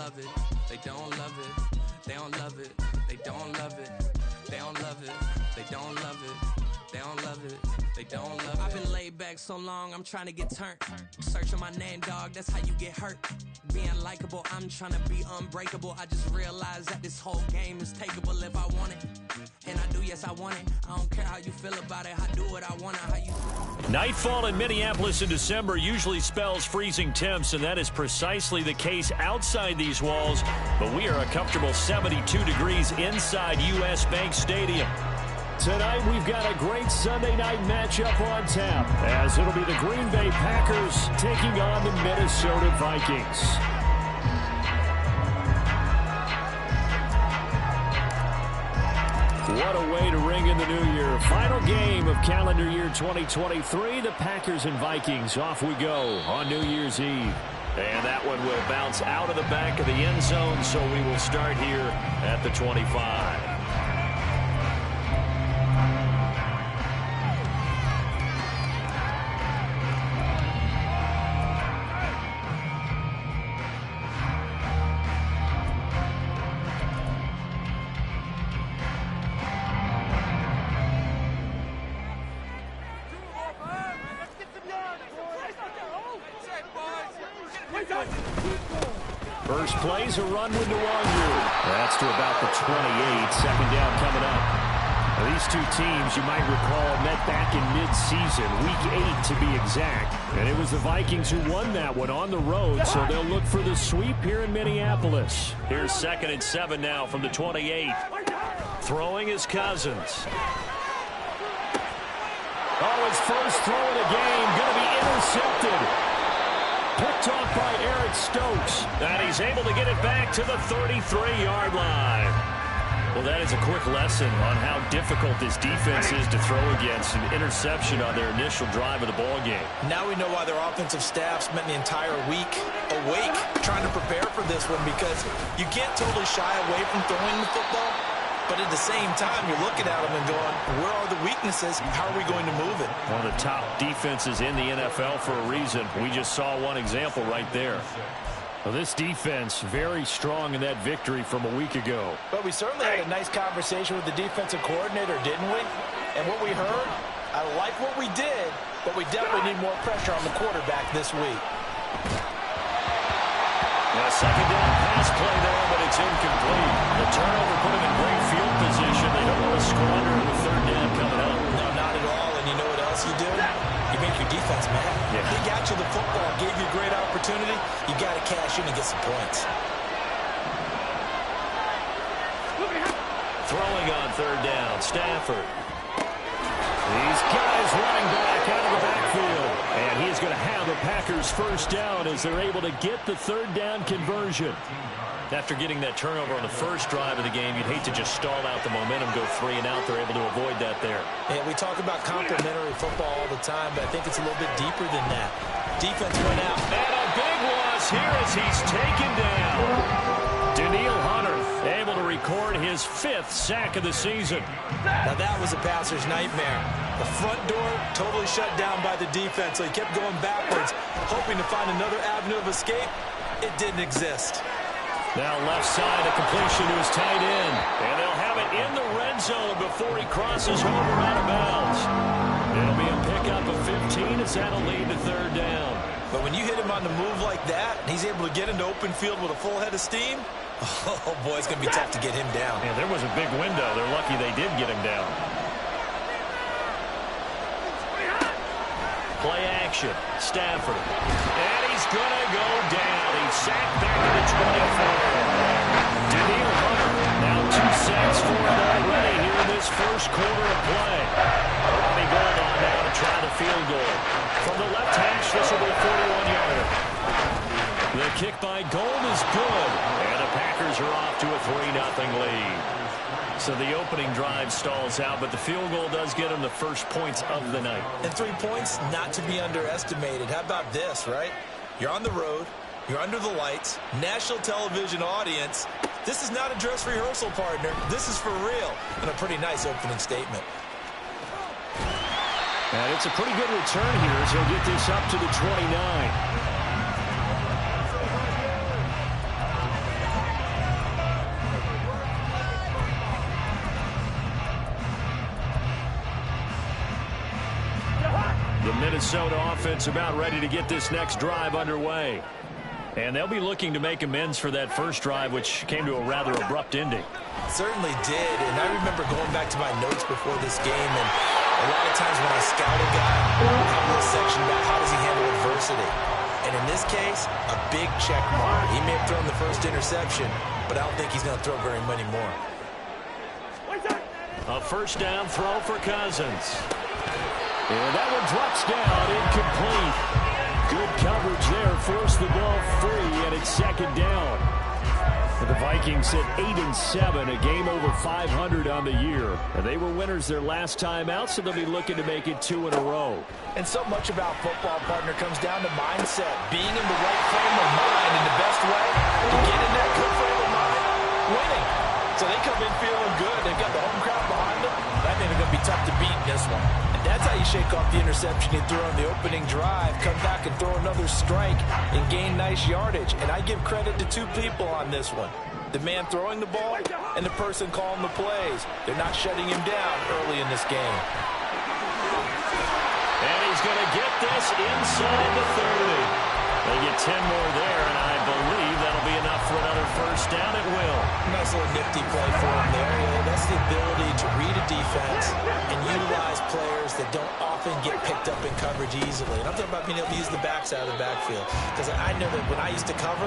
love it. They don't love it. They don't love it. They don't love it. They don't love it. They don't love it. They don't love it. They don't love it. I've been laid back so long, I'm trying to get turned. Searching my name, dog, that's how you get hurt. Being likable, I'm trying to be unbreakable. I just realized that this whole game is takeable if I want it. And I do, yes, I want it. I don't care how you feel about it. I do what I want to, how you... Nightfall in Minneapolis in December usually spells freezing temps, and that is precisely the case outside these walls. But we are a comfortable 72 degrees inside U.S. Bank Stadium. Tonight, we've got a great Sunday night matchup on tap, as it'll be the Green Bay Packers taking on the Minnesota Vikings. What a way to ring in the new year. Final game of calendar year 2023. The Packers and Vikings. Off we go on New Year's Eve. And that one will bounce out of the back of the end zone, so we will start here at the 25. First play's a run with Nwangu. That's to about the 28. Second down coming up. Now, these two teams, you might recall, met back in mid-season, week 8 to be exact. And it was the Vikings who won that one on the road, so they'll look for the sweep here in Minneapolis. Here's 2nd and 7 now from the 28. Throwing is Cousins. Oh, his first throw of the game, going to be intercepted. Picked off by Eric Stokes. And he's able to get it back to the 33-yard line. Well, that is a quick lesson on how difficult this defense is to throw against. An interception on their initial drive of the ballgame. Now we know why their offensive staff spent the entire week awake trying to prepare for this one, because you can't totally shy away from throwing the football. But at the same time, you're looking at them and going, where are the weaknesses? How are we going to move it? One of the top defenses in the NFL for a reason. We just saw one example right there. Well, this defense very strong in that victory from a week ago. But we certainly had a nice conversation with the defensive coordinator, didn't we? And what we heard, I like what we did, but we definitely need more pressure on the quarterback this week. A second down pass play there, but it's incomplete. The turnover put him in great field position. They don't want to squander the 3rd down coming up. No, not at all. And you know what else you do? You make your defense mad. Yeah. They got you the football, gave you a great opportunity. You got to cash in and get some points. Throwing on 3rd down, Stafford. These guys running back out of the backfield. And he's going to have the Packers first down as they're able to get the 3rd down conversion. After getting that turnover on the first drive of the game, you'd hate to just stall out the momentum, go 3 and out. They're able to avoid that there. Yeah, we talk about complementary football all the time, but I think it's a little bit deeper than that. Defense went out. And a big loss here as he's taken down. Daniil Hunter able to record his 5th sack of the season. Now that was a passer's nightmare. The front door totally shut down by the defense, so he kept going backwards, hoping to find another avenue of escape. It didn't exist. Now left side, a completion to his tight end. And they'll have it in the red zone before he crosses over out of bounds. It'll be a pickup of 15 as that'll lead to 3rd down. But when you hit him on the move like that, and he's able to get into open field with a full head of steam, oh boy, it's going to be tough to get him down. Yeah, there was a big window. They're lucky they did get him down. Play action. Stafford. And he's going to go down. He's sacked back at the 24. Daniil Hunter. Now 2 sacks for him already here in this first quarter of play. Robbie Gould on now to try the field goal. From the left hash, this will be a 41-yarder. The kick by Gould is good. And the Packers are off to a 3-0 lead. So the opening drive stalls out, but the field goal does get them the first points of the night. And 3 points, not to be underestimated. How about this, right? You're on the road. You're under the lights. National television audience. This is not a dress rehearsal, partner. This is for real. And a pretty nice opening statement. And it's a pretty good return here as he'll get this up to the 29. Minnesota offense about ready to get this next drive underway. And they'll be looking to make amends for that first drive, which came to a rather abrupt ending. Certainly did, and I remember going back to my notes before this game, and a lot of times when I scout a guy, I have a little section about how does he handle adversity. And in this case, a big check mark. He may have thrown the first interception, but I don't think he's going to throw very many more. A first down throw for Cousins. And that one drops down, incomplete. Good coverage there, forced the ball free, and it's second down. The Vikings at 8-7, a game over 500 on the year. And they were winners their last time out, so they'll be looking to make it 2 in a row. And so much about football, partner, comes down to mindset. Being in the right frame of mind, and the best way to get in that good frame of mind, winning. So they come in feeling good. They've got the home crowd behind them. I think they're going to be tough to beat in this one. And that's how you shake off the interception he threw on the opening drive, come back and throw another strike and gain nice yardage. And I give credit to two people on this one. The man throwing the ball and the person calling the plays. They're not shutting him down early in this game. And he's going to get this inside the 30. They get 10 more there, and I believe that'll be enough for another first down. It will. Nice little nifty play for him there. That's the ability to read a defense and utilize players that don't often get picked up in coverage easily. And I'm talking about being able to use the backs out of the backfield. Because I know that when I used to cover,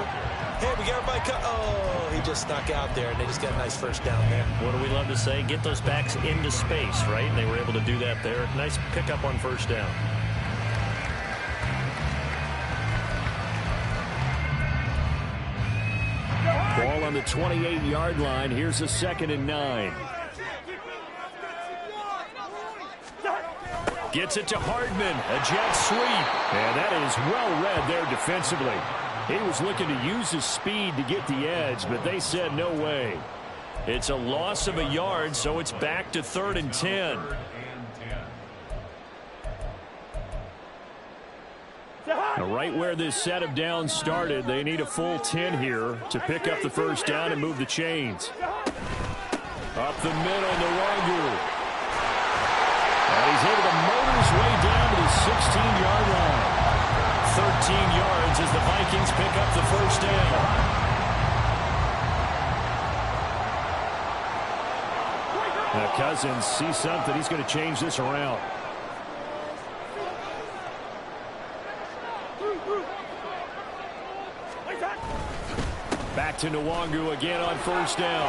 hey, we got everybody cut. Oh, he just snuck out there, and they just got a nice first down there. What do we love to say? Get those backs into space, right? And they were able to do that there. Nice pickup on first down. Ball on the 28-yard line. Here's a 2nd and 9. Gets it to Hardman. A jet sweep. And that is well read there defensively. He was looking to use his speed to get the edge, but they said no way. It's a loss of a yard, so it's back to 3rd and 10. Now, right where this set of downs started, they need a full 10 here to pick up the first down and move the chains. Up the middle, Nwangu. And he's able to motor his way down to the 16-yard line. 13 yards as the Vikings pick up the first down. Now Cousins sees something. He's going to change this around. Back to Nwangu again on first down.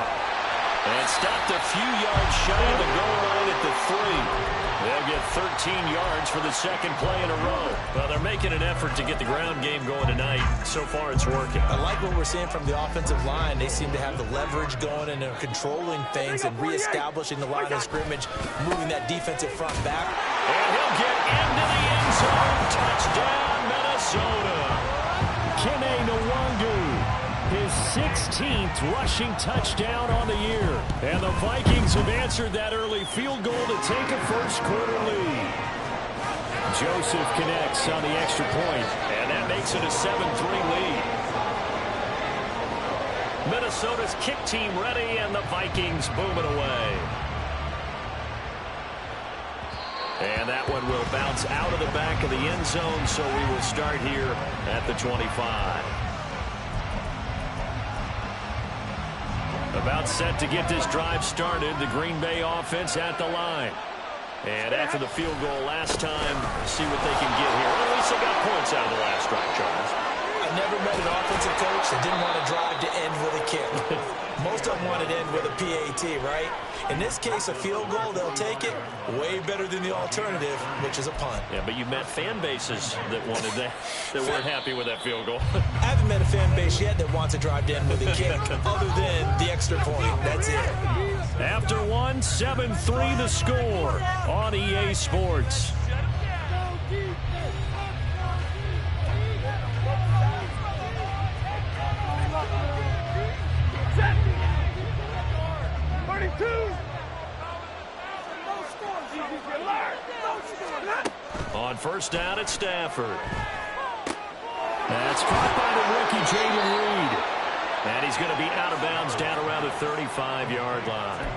And stopped a few yards shy of the goal line at the 3. They'll get 13 yards for the second play in a row. Well, they're making an effort to get the ground game going tonight. So far, it's working. I like what we're seeing from the offensive line. They seem to have the leverage going, and they're controlling things and reestablishing the line of scrimmage, moving that defensive front back. And he'll get into the end zone. Touchdown, Minnesota. Kene Nwangu. His 16th rushing touchdown on the year. And the Vikings have answered that early field goal to take a first-quarter lead. Joseph connects on the extra point, and that makes it a 7-3 lead. Minnesota's kick team ready, and the Vikings booming away. And that one will bounce out of the back of the end zone, so we will start here at the 25. About set to get this drive started. The Green Bay offense at the line. And after the field goal last time, see what they can get here. Well, at least they got points out of the last drive, Charles. I never met an offensive coach that didn't want to drive to end with a kick. Most of them wanted to end with a PAT, right? In this case, a field goal, they'll take it. Way better than the alternative, which is a punt. Yeah, but you met fan bases that wanted that weren't happy with that field goal. I haven't met a fan base yet that wants to drive to end with a kick, other than the extra point. That's it. After one, 7-3 the score on EA Sports. On first down at Stafford. That's caught by the rookie Jayden Reed. And he's going to be out of bounds down around the 35-yard line.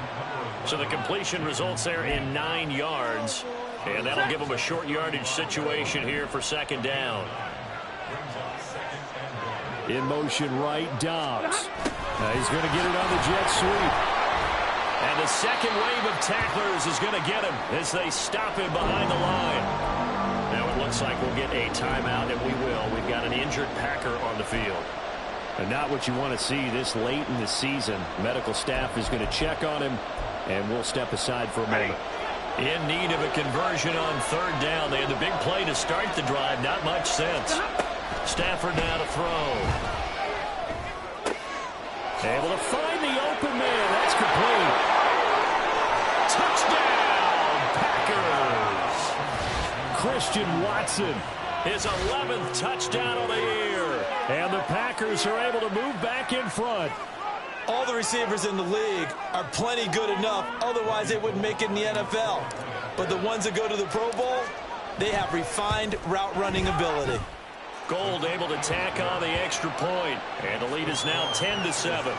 So the completion results there in 9 yards. And that'll give them a short yardage situation here for second down. In motion right, Dobbs. He's going to get it on the jet sweep. And the second wave of tacklers is going to get him as they stop him behind the line. Now it looks like we'll get a timeout, and we will. We've got an injured Packer on the field. And not what you want to see this late in the season. Medical staff is going to check on him, and we'll step aside for a moment. In need of a conversion on third down. They had the big play to start the drive. Not much sense. Stafford now to throw. Able to find the open man. That's complete. Touchdown, Packers. Christian Watson. His 11th touchdown of the year. And the Packers are able to move back in front. All the receivers in the league are plenty good enough. Otherwise, they wouldn't make it in the NFL. But the ones that go to the Pro Bowl, they have refined route running ability. Gold able to tack on the extra point. And the lead is now 10-7.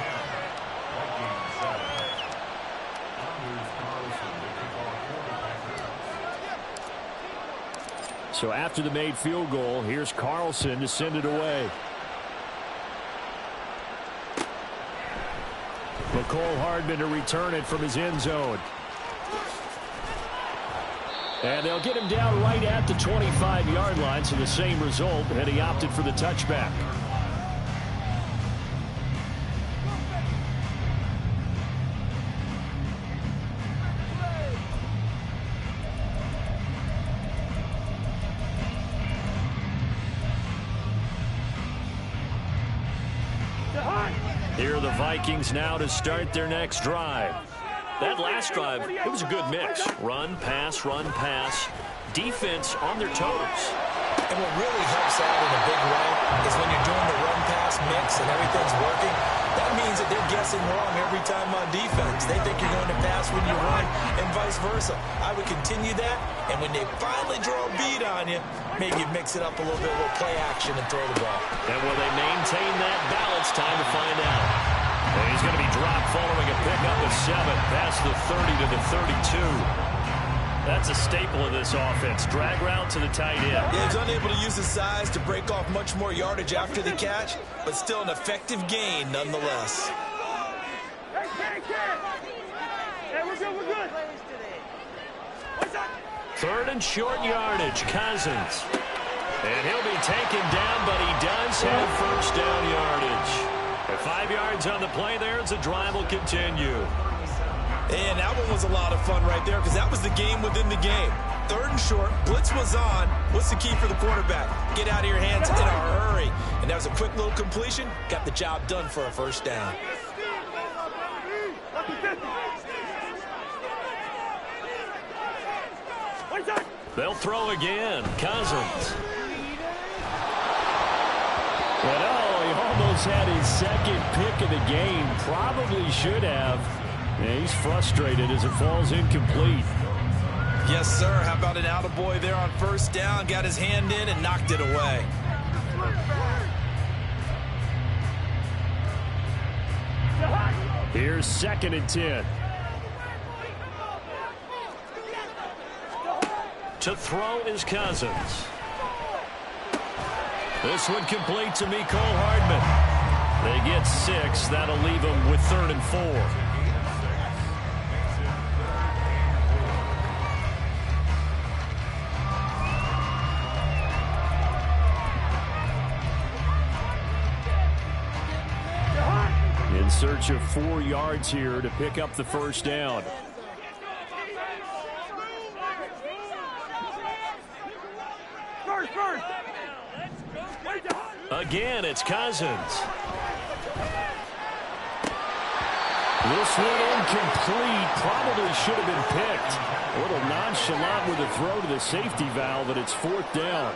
So after the made field goal, here's Carlson to send it away. McCole Hardman to return it from his end zone. And they'll get him down right at the 25-yard line, so the same result, and he opted for the touchback. Here are the Vikings now to start their next drive. That last drive, it was a good mix. Run, pass, defense on their toes. And what really helps out in a big way is when you're doing the run-pass mix and everything's working, that means that they're guessing wrong every time on defense. They think you're going to pass when you run and vice versa. I would continue that, and when they finally draw a beat on you, maybe you mix it up a little bit, a little play action and throw the ball. And will they maintain that balance? Time to find out. And he's going to be dropped following a pickup of 7 past the 30 to the 32. That's a staple of this offense. Drag route to the tight end. Yeah, he's unable to use his size to break off much more yardage after the catch, but still an effective gain nonetheless. Third and short yardage, Cousins. And he'll be taken down, but he does have first down yardage. At 5 yards on the play there, as the drive will continue. And that one was a lot of fun right there because that was the game within the game. Third and short, blitz was on. What's the key for the quarterback? Get out of your hands in a hurry. And that was a quick little completion. Got the job done for a first down. They'll throw again. Cousins. But he almost had his second pick of the game. Probably should have. Yeah, he's frustrated as it falls incomplete. Yes, sir. How about an attaboy there on first down? Got his hand in and knocked it away. Here's 2nd and 10. To throw is Cousins. This one complete to Mecole Hardman. They get 6. That'll leave them with 3rd and 4. In search of 4 yards here to pick up the first down. Again, it's Cousins. This one incomplete. Probably should have been picked. A little nonchalant with a throw to the safety valve, but it's 4th down.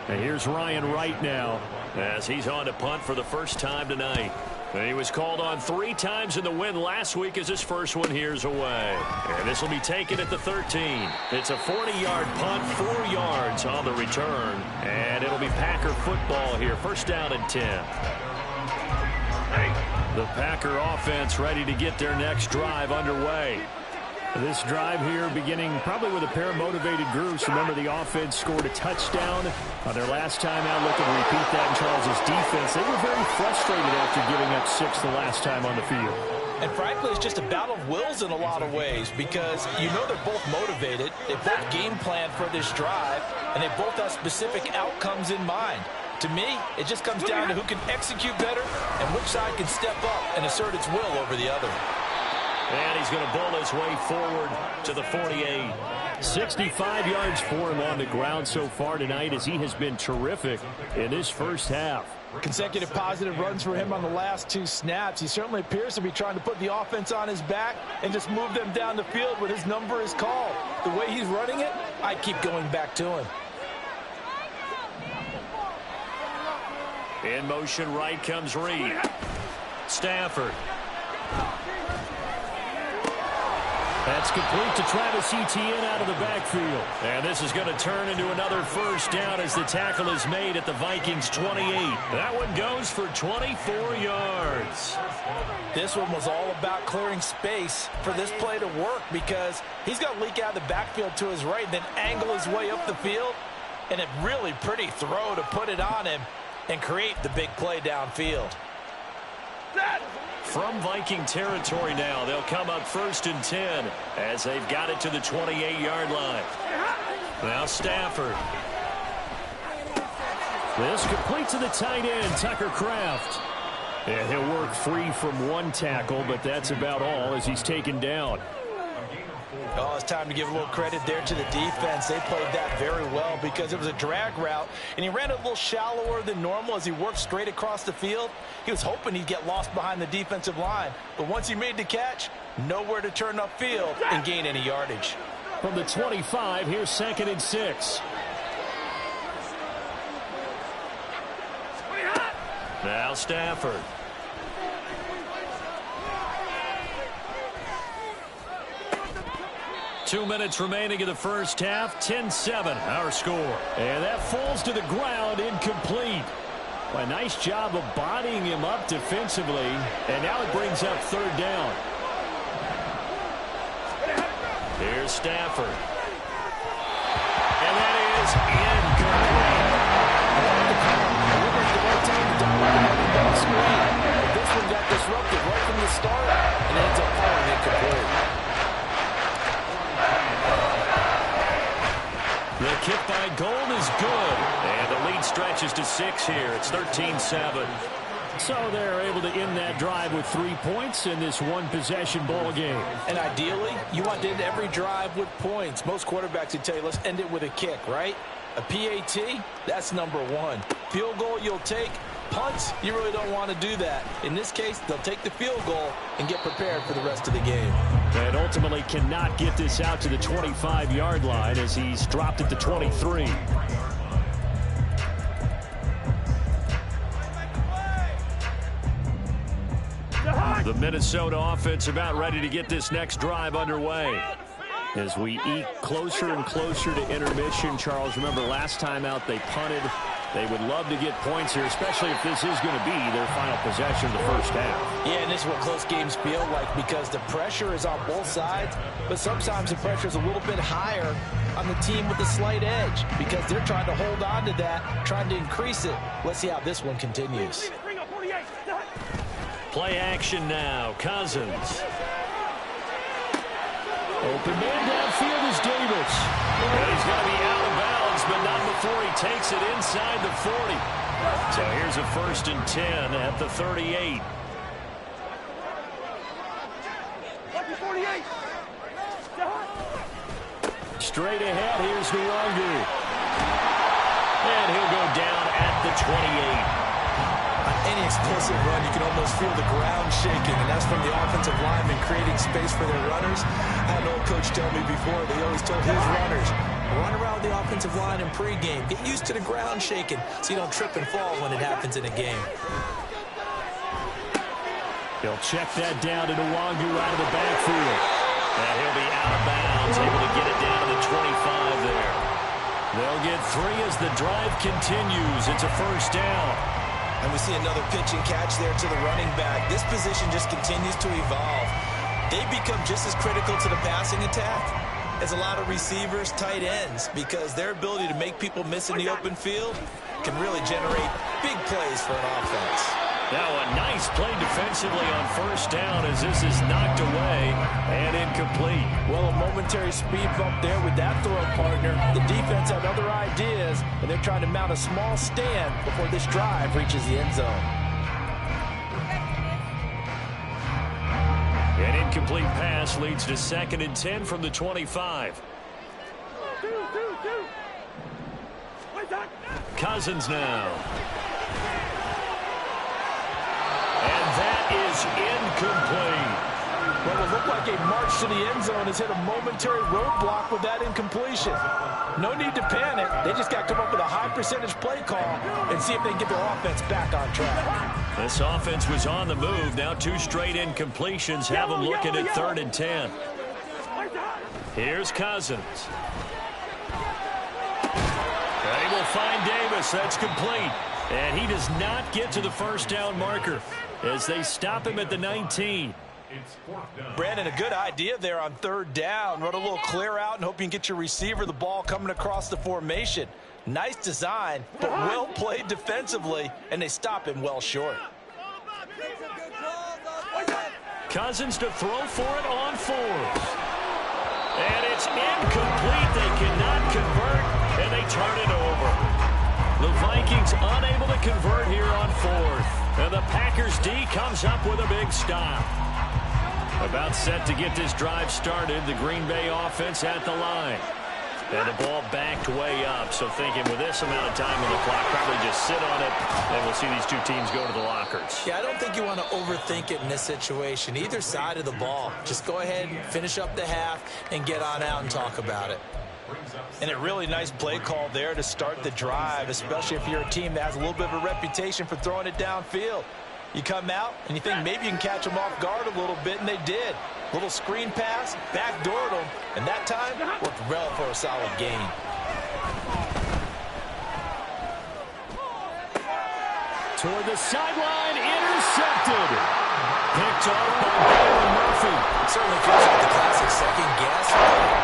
And here's Ryan Wright now, as he's on to punt for the first time tonight. And he was called on 3 times in the win last week as his first one here's away. And this will be taken at the 13. It's a 40-yard punt, 4 yards on the return. And it'll be Packer football here. First down and 10. The Packer offense ready to get their next drive underway. This drive here beginning probably with a pair of motivated groups. Remember, the offense scored a touchdown on their last time out. Looking to repeat that in Charles' defense. They were very frustrated after giving up 6 the last time on the field. And frankly, it's just a battle of wills in a lot of ways because you know they're both motivated. They both game plan for this drive, and they both have specific outcomes in mind. To me, it just comes down to who can execute better and which side can step up and assert its will over the other. And he's going to bowl his way forward to the 48. 65 yards for him on the ground so far tonight as he has been terrific in this first half. Consecutive positive runs for him on the last 2 snaps. He certainly appears to be trying to put the offense on his back and just move them down the field when his number is called. The way he's running it, I keep going back to him. In motion right comes Reed. Stafford. That's complete to Travis Etienne out of the backfield. And this is going to turn into another first down as the tackle is made at the Vikings 28. That one goes for 24 yards. This one was all about clearing space for this play to work because he's going to leak out of the backfield to his right, then angle his way up the field. And a really pretty throw to put it on him and create the big play downfield. From Viking territory now, they'll come up 1st and 10 as they've got it to the 28-yard line. Now Stafford. This complete to the tight end, Tucker Kraft. And he'll work free from 1 tackle, but that's about all as he's taken down. Oh, it's time to give a little credit there to the defense. They played that very well because it was a drag route, and he ran a little shallower than normal as he worked straight across the field. He was hoping he'd get lost behind the defensive line, but once he made the catch, nowhere to turn upfield and gain any yardage. From the 25, here's 2nd and 6. Now Stafford. Two minutes remaining in the first half. 10-7, our score. And that falls to the ground, incomplete. Well, a nice job of bodying him up defensively. And now it brings up 3rd down. Here's Stafford. And that is incomplete. This one got disrupted right from the start, and it ends up falling incomplete. The kick by Gold is good. And the lead stretches to 6 here. It's 13-7. So they're able to end that drive with 3 points in this one-possession ball game. And ideally, you want to end every drive with points. Most quarterbacks would tell you, let's end it with a kick, right? A PAT, that's number 1. Field goal you'll take. Punts, you really don't want to do that. In this case, they'll take the field goal and get prepared for the rest of the game. And ultimately cannot get this out to the 25-yard line as he's dropped at the 23. The Minnesota offense about ready to get this next drive underway. As we eke closer and closer to intermission, Charles, remember last time out they punted. They would love to get points here, especially if this is going to be their final possession of the first half. Yeah, and this is what close games feel like because the pressure is on both sides, but sometimes the pressure is a little bit higher on the team with the slight edge because they're trying to hold on to that, trying to increase it. Let's see how this one continues. Play action now. Cousins. Open man downfield is Davis. And he's going to be out of bounds, but not before he takes it inside the 40. So here's a 1st and 10 at the 38. Straight ahead, here's Nwangu. And he'll go down at the 28. On any explosive run, you can almost feel the ground shaking, and that's from the offensive linemen creating space for their runners. I had an old coach tell me before, they always told his runners, run around the offensive line in pregame. Get used to the ground shaking so you don't trip and fall when it happens in a game. He'll check that down to Nwangu out of the backfield. And he'll be out of bounds, able to get it down to the 25 there. They'll get 3 as the drive continues. It's a 1st down. And we see another pitch and catch there to the running back. This position just continues to evolve. they become just as critical to the passing attack as a lot of receivers, tight ends, because their ability to make people miss in the open field can really generate big plays for an offense. Now a nice play defensively on first down as this is knocked away and incomplete. Well, a momentary speed bump there with that throw partner. The defense had other ideas, and they're trying to mount a small stand before this drive reaches the end zone. An incomplete pass leads to 2nd and 10 from the 25. Cousins now. And that is incomplete. Well, it looked like a march to the end zone has hit a momentary roadblock with that incompletion. No need to panic. They just got to come up with a high percentage play call and see if they can get their offense back on track. This offense was on the move. Now 2 straight incompletions have them looking at 3rd and 10. Here's Cousins. They will find Davis. That's complete. And he does not get to the first down marker as they stop him at the 19. Brandon, a good idea there on 3rd down. Run a little clear out and hope you can get your receiver the ball coming across the formation. Nice design, but well played defensively, and they stop him well short. Cousins to throw for it on 4th. And it's incomplete. They cannot convert, and they turn it over. The Vikings unable to convert here on 4th. And the Packers D comes up with a big stop. About set to get this drive started, the Green Bay offense at the line. And the ball backed way up, so thinking with this amount of time on the clock, probably just sit on it, and we'll see these 2 teams go to the lockers. Yeah, I don't think you want to overthink it in this situation. Either side of the ball. Just go ahead and finish up the half and get on out and talk about it. And a really nice play call there to start the drive, especially if you're a team that has a little bit of a reputation for throwing it downfield. You come out and you think maybe you can catch them off guard a little bit, and they did. Little screen pass, backdoored them, and that time worked well for a solid gain. Toward the sideline, intercepted. Picked off by Byron Murphy. It certainly feels like the classic second guess.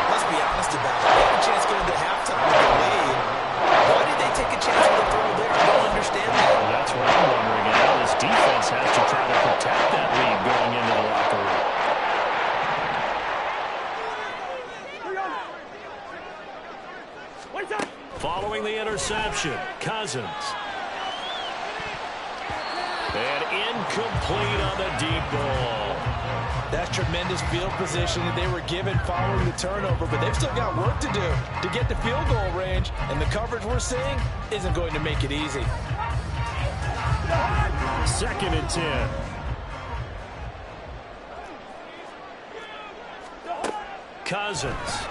Let's be honest about it. They had a chance going into halftime with the lead. Why did they take a chance with the throw there? I don't understand that. Well, that's what I'm wondering. And now this defense has to try to protect that lead going into the locker room. Following the interception, Cousins. And incomplete on the deep ball. That's tremendous field position that they were given following the turnover, but they've still got work to do to get the field goal range, and the coverage we're seeing isn't going to make it easy. 2nd and 10. Cousins.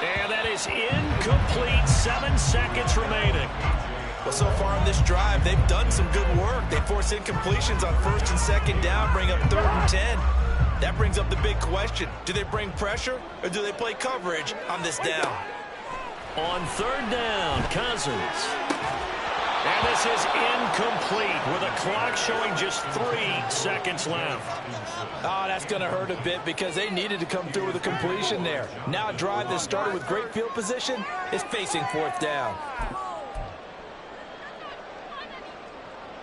And that is incomplete. 7 seconds remaining. Well, so far in this drive, they've done some good work. They force incompletions on 1st and 2nd down, bring up 3rd and 10. That brings up the big question. Do they bring pressure, or do they play coverage on this down? On 3rd down, Cousins. And this is incomplete with a clock showing just 3 seconds left. Oh, that's going to hurt a bit because they needed to come through with a completion there. Now a drive that started with great field position is facing 4th down.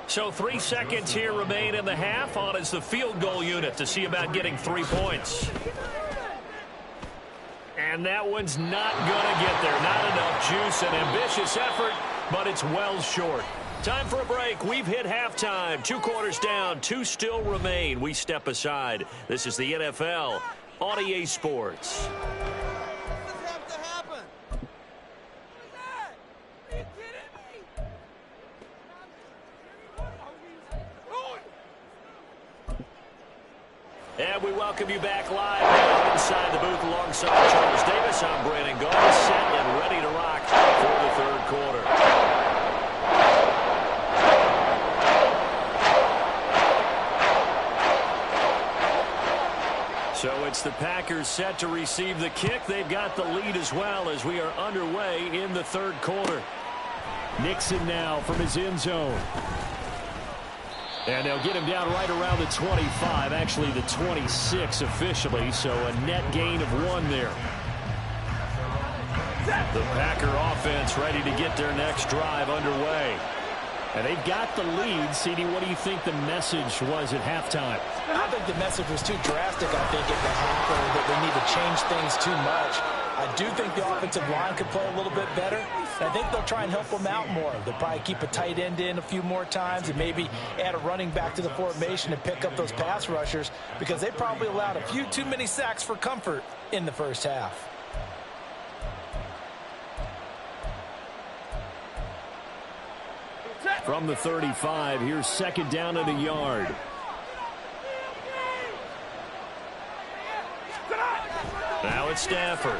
So 3 seconds here remain in the half. On is the field goal unit to see about getting 3 points. And that one's not going to get there. Not enough juice. An ambitious effort, but it's well short. Time for a break. We've hit halftime. 2 quarters down. 2 still remain. We step aside. This is the NFL on EA Sports. And we welcome you back live now inside the booth alongside Charles Davis. I'm Brandon Gold, set and ready to rock for the 3rd quarter. So it's the Packers set to receive the kick. They've got the lead as well as we are underway in the 3rd quarter. Nixon now from his end zone. And they'll get him down right around the 25, actually the 26 officially, so a net gain of 1 there. The Packer offense ready to get their next drive underway. And they've got the lead. CD, what do you think the message was at halftime? I think the message was too drastic, I think, at the half, or that they need to change things too much. I do think the offensive line could play a little bit better. And I think they'll try and help them out more. They'll probably keep a tight end in a few more times and maybe add a running back to the formation and pick up those pass rushers, because they probably allowed a few too many sacks for comfort in the first half. From the 35, here's second down and a yard. Now it's Stafford.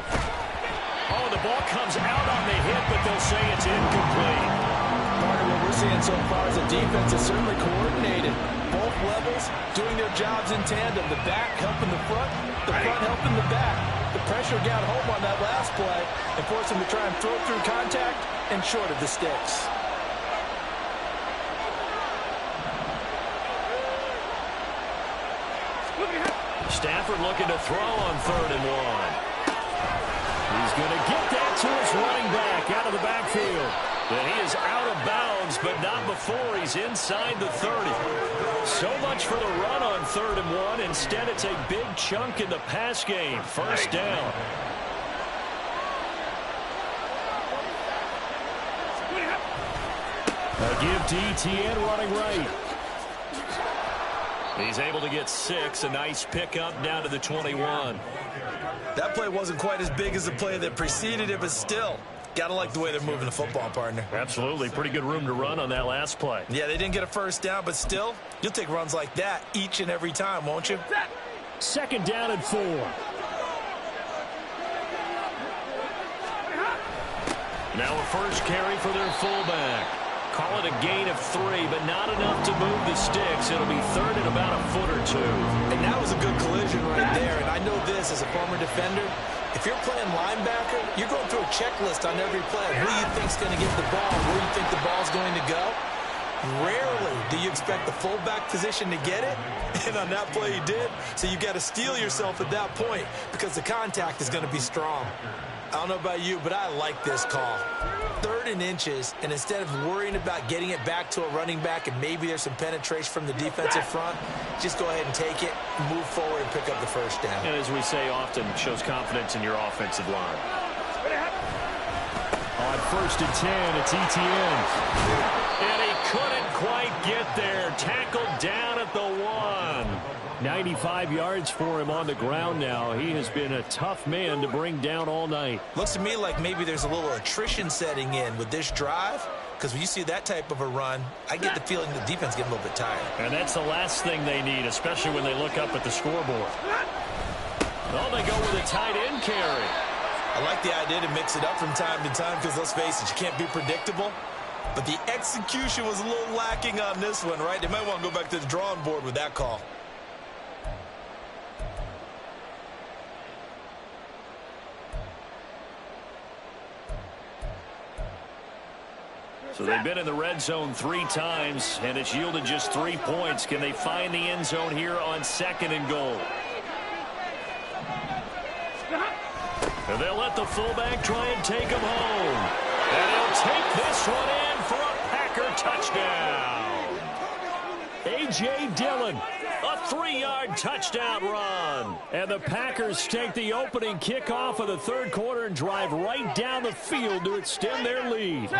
Oh, the ball comes out on the hit, but they'll say it's incomplete. Part of what we're seeing so far is the defense is certainly coordinated. Both levels doing their jobs in tandem. The back helping the front helping the back. The pressure got home on that last play and forced them to try and throw through contact and short of the sticks. Stafford looking to throw on 3rd and 1. He's going to get that to his running back out of the backfield. And he is out of bounds, but not before he's inside the 30. So much for the run on 3rd and 1. Instead, it's a big chunk in the pass game. First down. A give to ETN running right. He's able to get 6. A nice pickup down to the 21. That play wasn't quite as big as the play that preceded it, but still, gotta like the way they're moving the football, partner. Absolutely. Pretty good room to run on that last play. Yeah, they didn't get a first down, but still, you'll take runs like that each and every time, won't you? Second down and 4. Now a first carry for their fullback. Call it a gain of 3, but not enough to move the sticks. It'll be 3rd and about a foot or 2. And that was a good collision right there. And I know this as a former defender. If you're playing linebacker, you're going through a checklist on every play. Who you think's going to get the ball? Where you think the ball's going to go? Rarely do you expect the fullback position to get it. And on that play he did. So you've got to steel yourself at that point because the contact is going to be strong. I don't know about you, but I like this call. 3rd and inches, and instead of worrying about getting it back to a running back and maybe there's some penetration from the defensive front, just go ahead and take it, move forward, and pick up the first down. And as we say often, shows confidence in your offensive line. On 1st and 10, it's ETN. And he couldn't quite get there. Tackled down at the 1. 95 yards for him on the ground now. He has been a tough man to bring down all night. Looks to me like maybe there's a little attrition setting in with this drive, because when you see that type of a run, I get the feeling the defense getting a little bit tired. And that's the last thing they need, especially when they look up at the scoreboard. Oh, they go with a tight end carry. I like the idea to mix it up from time to time because, let's face it, you can't be predictable. But the execution was a little lacking on this one, right? They might want to go back to the drawing board with that call. So they've been in the red zone 3 times, and it's yielded just 3 points. Can they find the end zone here on 2nd and goal? And they'll let the fullback try and take him home. And he'll take this one in for a Packer touchdown. A.J. Dillon, a 3-yard touchdown run. And the Packers take the opening kickoff of the 3rd quarter and drive right down the field to extend their lead.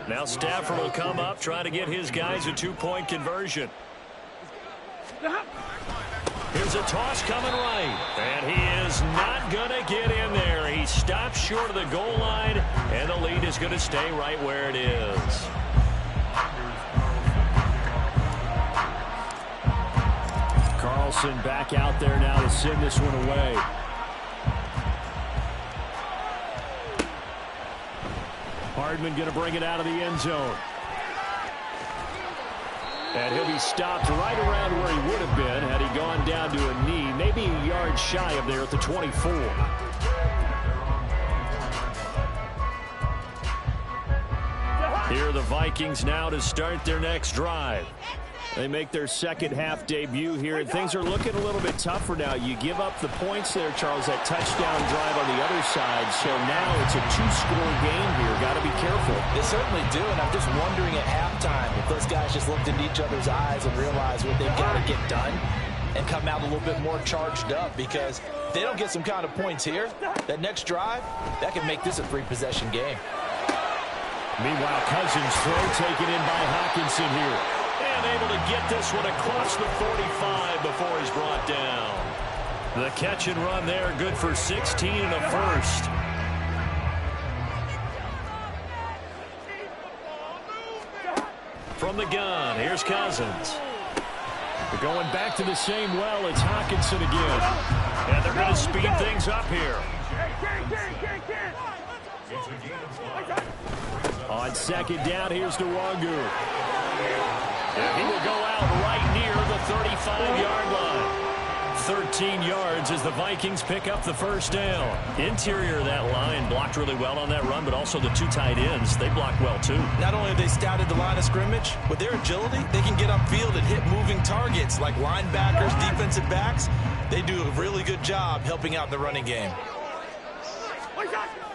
Now Stafford will come up, trying to get his guys a 2-point conversion. Here's a toss coming right. And he is not going to get in there. He stops short of the goal line, and the lead is going to stay right where it is. Carlson back out there now to send this one away. Hardman going to bring it out of the end zone. And he'll be stopped right around where he would have been had he gone down to a knee, maybe a yard shy of there at the 24. Here are the Vikings now to start their next drive. They make their second half debut here, and things are looking a little bit tougher now. You give up the points there, Charles, that touchdown drive on the other side. So now it's a two-score game here. Got to be careful. They certainly do, and I'm just wondering at halftime if those guys just looked into each other's eyes and realized what they've got to get done and come out a little bit more charged up, because if they don't get some kind of points here, that next drive, that can make this a three-possession game. Meanwhile, Cousins throw taken in by Hawkinson here. And able to get this one across the 45 before he's brought down. The catch and run there, good for 16 and a first. From the gun, here's Cousins. They're going back to the same well. It's Hawkinson again. And they're going to speed things up here. On second down, here's Nwangu. And he will go out right near the 35-yard line. 13 yards as the Vikings pick up the first down. Interior of that line blocked really well on that run, but also the two tight ends, they blocked well too. Not only have they scouted the line of scrimmage, with their agility, they can get upfield and hit moving targets like linebackers, defensive backs. They do a really good job helping out in the running game.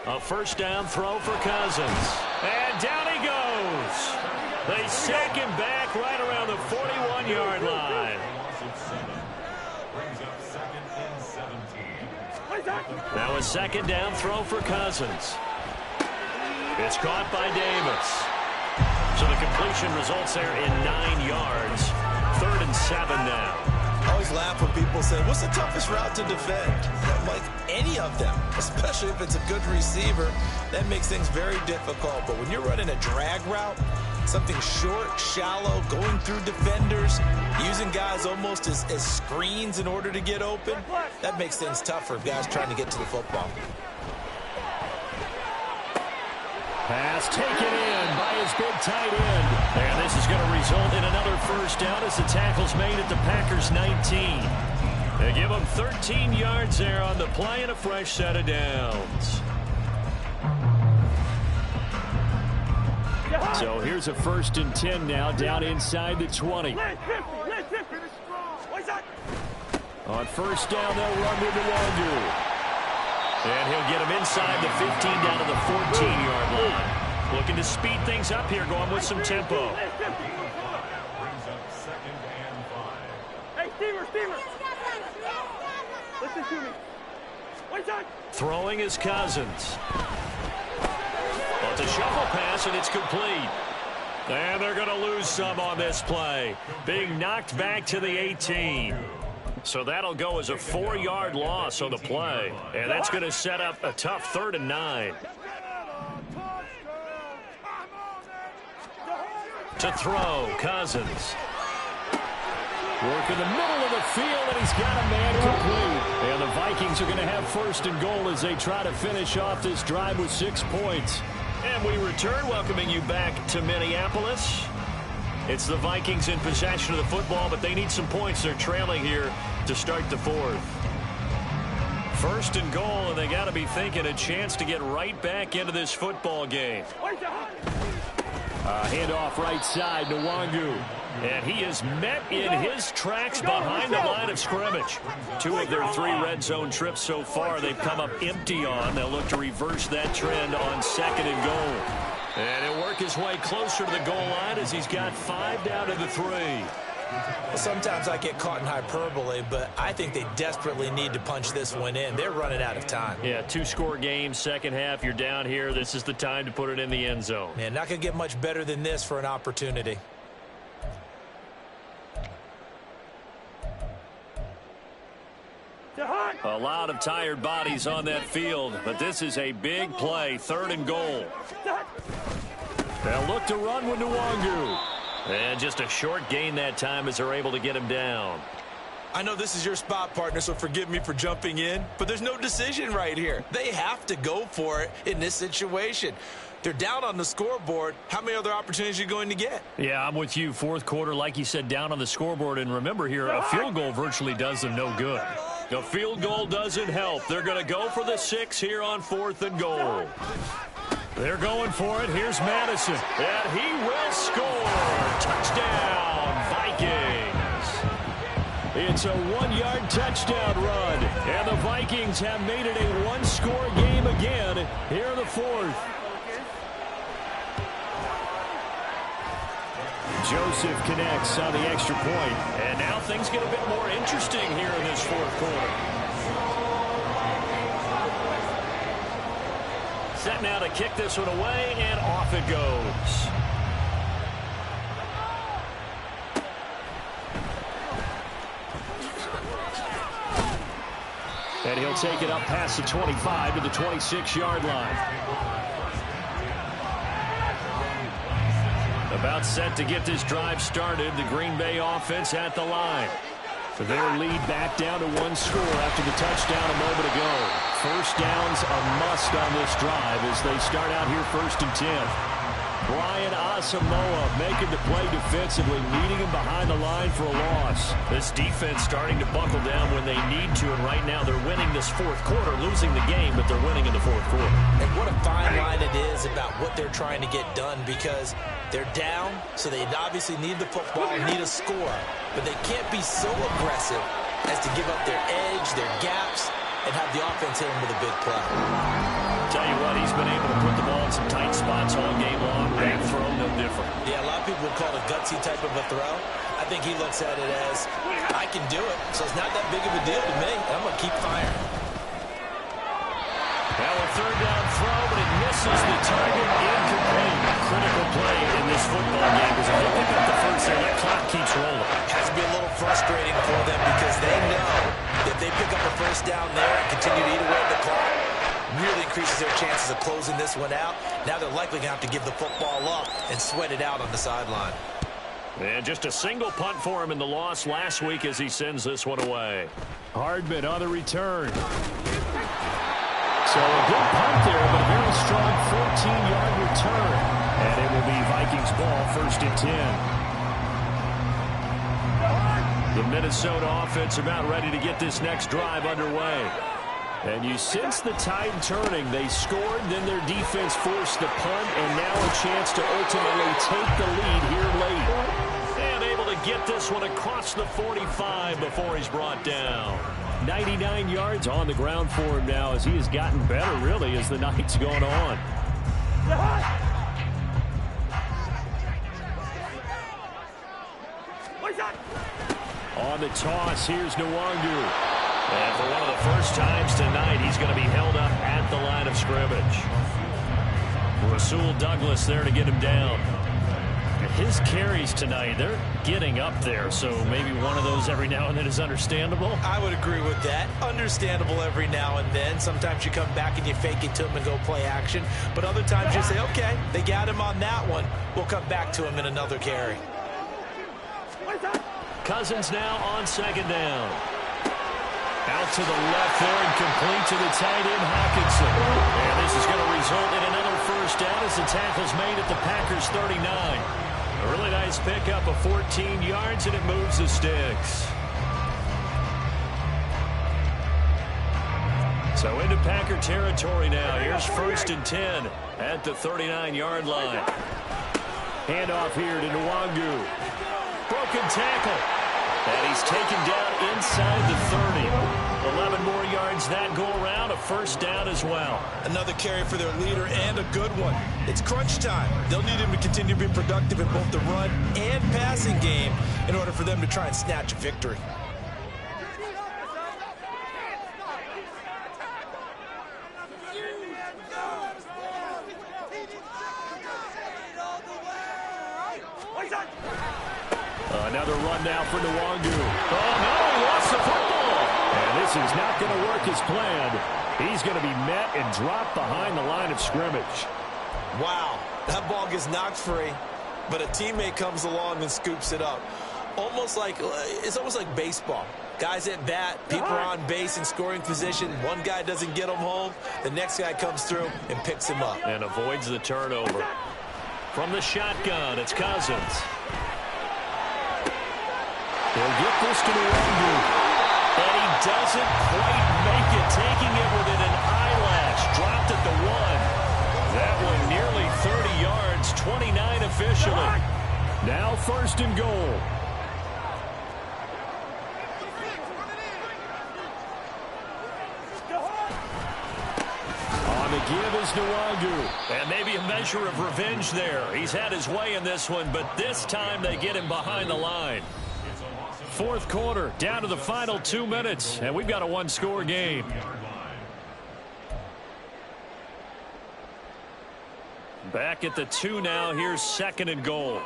A first down throw for Cousins. And down he goes. They sack him back right around the 41-yard line. Now a second down throw for Cousins. It's caught by Davis. So the completion results there in 9 yards. 3rd and 7 now. I always laugh when people say, what's the toughest route to defend? I'm like, any of them, especially if it's a good receiver. That makes things very difficult. But when you're running a drag route, something short, shallow, going through defenders, using guys almost as screens in order to get open, that makes things tough for guys trying to get to the football. Pass taken in by his big tight end. And this is going to result in another first down as the tackle's made at the Packers' 19. They give them 13 yards there on the play and a fresh set of downs. So here's a 1st and 10 now, down inside the 20. On first down, they'll run with Nwangu. And he'll get him inside the 15 down to the 14-yard line. Looking to speed things up here, going with some tempo. Hey, Steamer. Listen to me. Throwing is Cousins. Well, it's a shuffle pass, and it's complete. And they're going to lose some on this play. Being knocked back to the 18. So that'll go as a 4-yard loss on the play. And that's going to set up a tough 3rd and 9. To throw, Cousins. Work in the middle of the field, and he's got a man complete. And the Vikings are going to have 1st and goal as they try to finish off this drive with 6 points. And we return, welcoming you back to Minneapolis. It's the Vikings in possession of the football, but they need some points. They're trailing here to start the 4th. 1st and goal, and they got to be thinking a chance to get right back into this football game. Handoff right side, Nwangu. And he is met in his tracks behind the line of scrimmage. 2 of their 3 red zone trips so far they've come up empty on. They'll look to reverse that trend on 2nd and goal. And he'll work his way closer to the goal line as he's got 5 down to the 3. Sometimes I get caught in hyperbole, but I think they desperately need to punch this one in. They're running out of time. Yeah, 2-score game, second half. You're down here. This is the time to put it in the end zone. Man, not going to get much better than this for an opportunity. A lot of tired bodies on that field, but this is a big play, 3rd and goal. They'll look to run with Nwangu. And just a short gain that time as they're able to get him down. I know this is your spot, partner, so forgive me for jumping in, but there's no decision right here. They have to go for it in this situation. They're down on the scoreboard. How many other opportunities are you going to get? Yeah, I'm with you. 4th quarter, like you said, down on the scoreboard. And remember here, a field goal virtually does them no good. A field goal doesn't help. They're going to go for the 6 here on 4th and goal. They're going for it. Here's Madison. And he will score. Touchdown, Vikings. It's a 1-yard touchdown run. And the Vikings have made it a one-score game again here in the fourth. Joseph connects on the extra point. And now things get a bit more interesting here in this fourth quarter. Set now to kick this one away, and off it goes. And he'll take it up past the 25 to the 26-yard line. About set to get this drive started. The Green Bay offense at the line. Their lead back down to one score after the touchdown a moment ago. First down's a must on this drive as they start out here 1st and 10. Brian Asamoah making the play defensively, meeting him behind the line for a loss. This defense starting to buckle down when they need to, and right now they're winning this fourth quarter, losing the game, but they're winning in the fourth quarter. And what a fine line it is about what they're trying to get done, because they're down, so they obviously need the football, need a score, but they can't be so aggressive as to give up their edge, their gaps, and have the offense hit them with a big play. Tell you what, he's been able to put the ball in some tight spots all game long. That throw, no different. Yeah, a lot of people would call it a gutsy type of a throw. I think he looks at it as, I can do it, so it's not that big of a deal to me. I'm going to keep firing. Now a third down throw, but it misses the target. Incomplete. Critical play in this football game, because if they pick up the first there, that clock keeps rolling. Has to be a little frustrating for them, because they know if they pick up a first down there and continue to eat away at the clock, really increases their chances of closing this one out. Now they're likely going to have to give the football up and sweat it out on the sideline. And just a single punt for him in the loss last week as he sends this one away. Hardman on the return. So a good punt there, but a very strong 14-yard return. And it will be Vikings ball 1st and 10. The Minnesota offense about ready to get this next drive underway. And you sense the tide turning. They scored, then their defense forced the punt, and now a chance to ultimately take the lead here late. And able to get this one across the 45 before he's brought down. 99 yards on the ground for him now as he has gotten better, really, as the night's gone on. On the toss, here's Nwangu. And for one of the first times tonight, he's going to be held up at the line of scrimmage. Rasul Douglas there to get him down. His carries tonight, they're getting up there, so maybe one of those every now and then is understandable. I would agree with that. Understandable every now and then. Sometimes you come back and you fake it to him and go play action. But other times you say, okay, they got him on that one. We'll come back to him in another carry. Cousins now on 2nd down. Out to the left there and complete to the tight end, Hawkinson. And this is going to result in another first down as the tackle's made at the Packers' 39. A really nice pickup of 14 yards, and it moves the sticks. So into Packer territory now. Here's 1st and 10 at the 39-yard line. Handoff here to Nwangu. Broken tackle. And he's taken down inside the 30. 11 more yards that go around. A first down as well. Another carry for their leader, and a good one. It's crunch time. They'll need him to continue to be productive in both the run and passing game in order for them to try and snatch a victory. Another run now for Nwangu. Oh, no, he lost the football. And this is not going to work as planned. He's going to be met and dropped behind the line of scrimmage. Wow, that ball gets knocked free, but a teammate comes along and scoops it up. It's almost like baseball. Guys at bat, people are on base in scoring position. One guy doesn't get him home. The next guy comes through and picks him up. And avoids the turnover. From the shotgun, it's Cousins. He'll get this to Nwangu. And he doesn't quite make it, taking it within an eyelash. Dropped at the 1. That one nearly 30 yards, 29 officially. Now 1st and goal. give is Nwangu. And maybe a measure of revenge there. He's had his way in this one, but this time they get him behind the line. Fourth quarter, down to the final 2 minutes, and we've got a one-score game. Back at the 2 now. Here's 2nd and goal.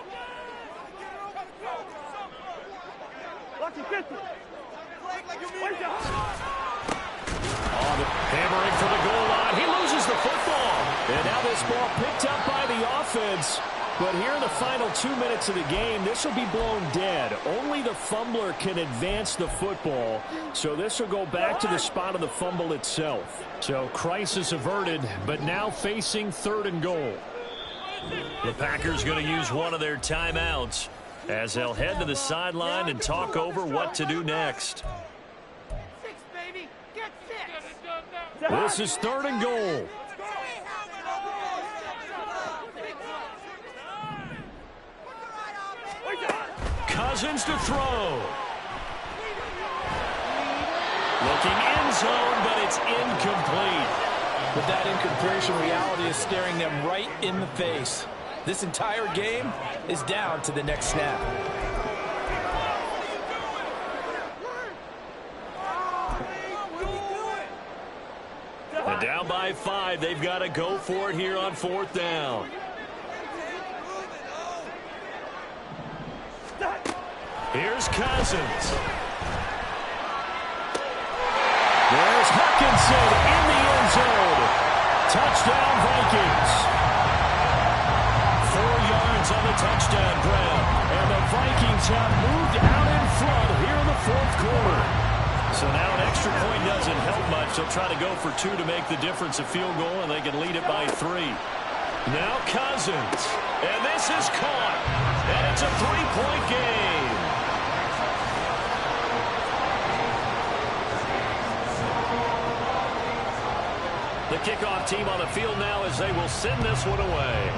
Hammering for the goal line. He loses the football. And now this ball picked up by the offense. But here in the final 2 minutes of the game, this will be blown dead. Only the fumbler can advance the football. So this will go back to the spot of the fumble itself. So crisis averted, but now facing 3rd and goal. The Packers going to use one of their timeouts as they'll head to the sideline and talk over what to do next. This is 3rd and goal. Cousins to throw. Looking end zone, but it's incomplete. With that incompletion, reality is staring them right in the face. This entire game is down to the next snap. And down by 5, they've got to go for it here on 4th down. Here's Cousins. There's Hutchinson in the end zone. Touchdown, Vikings. 4 yards on the touchdown grab. And the Vikings have moved out in front here in the 4th quarter. So now an extra point doesn't help much. They'll try to go for 2 to make the difference a field goal, and they can lead it by 3. Now Cousins. And this is caught. And it's a 3-point game. The kickoff team on the field now as they will send this one away.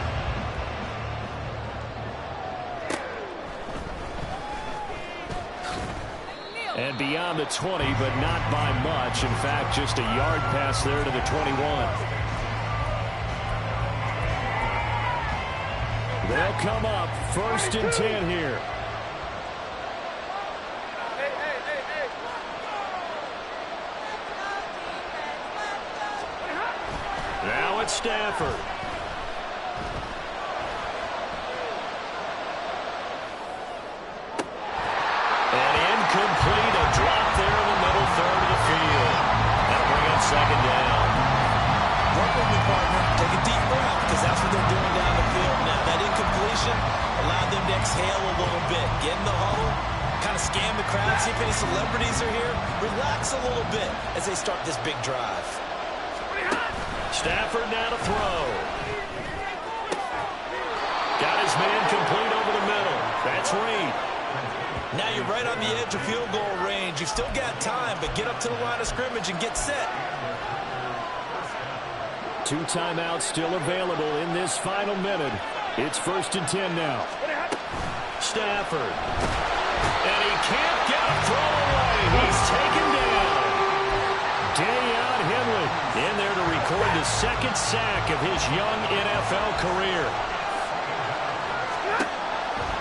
And beyond the 20, but not by much. In fact, just a yard pass there to the 21. They'll come up 1st and 10 here. Now it's Stafford. And incomplete, a drop there in the middle 3rd of the field. That'll bring up 2nd down. Work with me, partner. Take a deep breath, because that's what they're doing down the field now. That incompletion allowed them to exhale a little bit. Get in the huddle, kind of scan the crowd, see if any celebrities are here. Relax a little bit as they start this big drive. Stafford now to throw. Got his man complete over the middle. That's Reed. Now you're right on the edge of field goal range. You've still got time, but get up to the line of scrimmage and get set. 2 timeouts still available in this final minute. It's 1st and 10 now. Stafford. And he can't get a throw away. He's taken down. Deion Henley in there to record the 2nd sack of his young NFL career.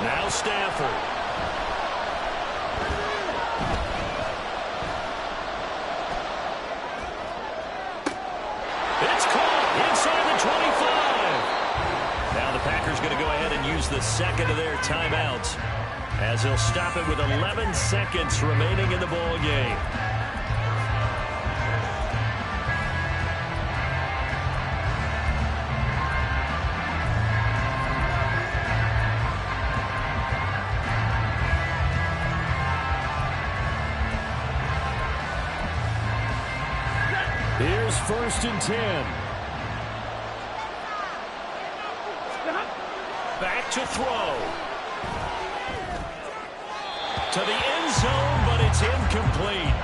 Now Stafford. It's caught inside the 25. Now the Packers going to go ahead and use the 2nd of their timeouts as they'll stop it with 11 seconds remaining in the ball game. Here's 1st and 10. Back to throw. To the end zone, but it's incomplete.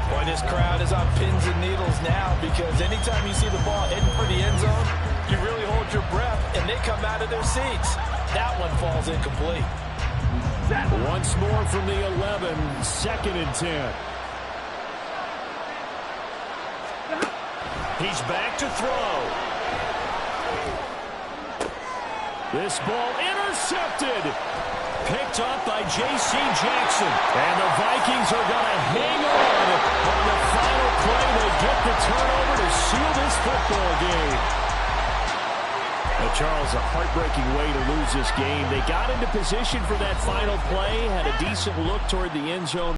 Boy, this crowd is on pins and needles now, because anytime you see the ball heading for the end zone, you really hold your breath, and they come out of their seats. That one falls incomplete. Once more from the 11, 2nd and 10. He's back to throw. This ball intercepted. Picked up by J.C. Jackson. And the Vikings are going to hang on the final play. They get the turnover to seal this football game. Now, Charles, a heartbreaking way to lose this game. They got into position for that final play, had a decent look toward the end zone.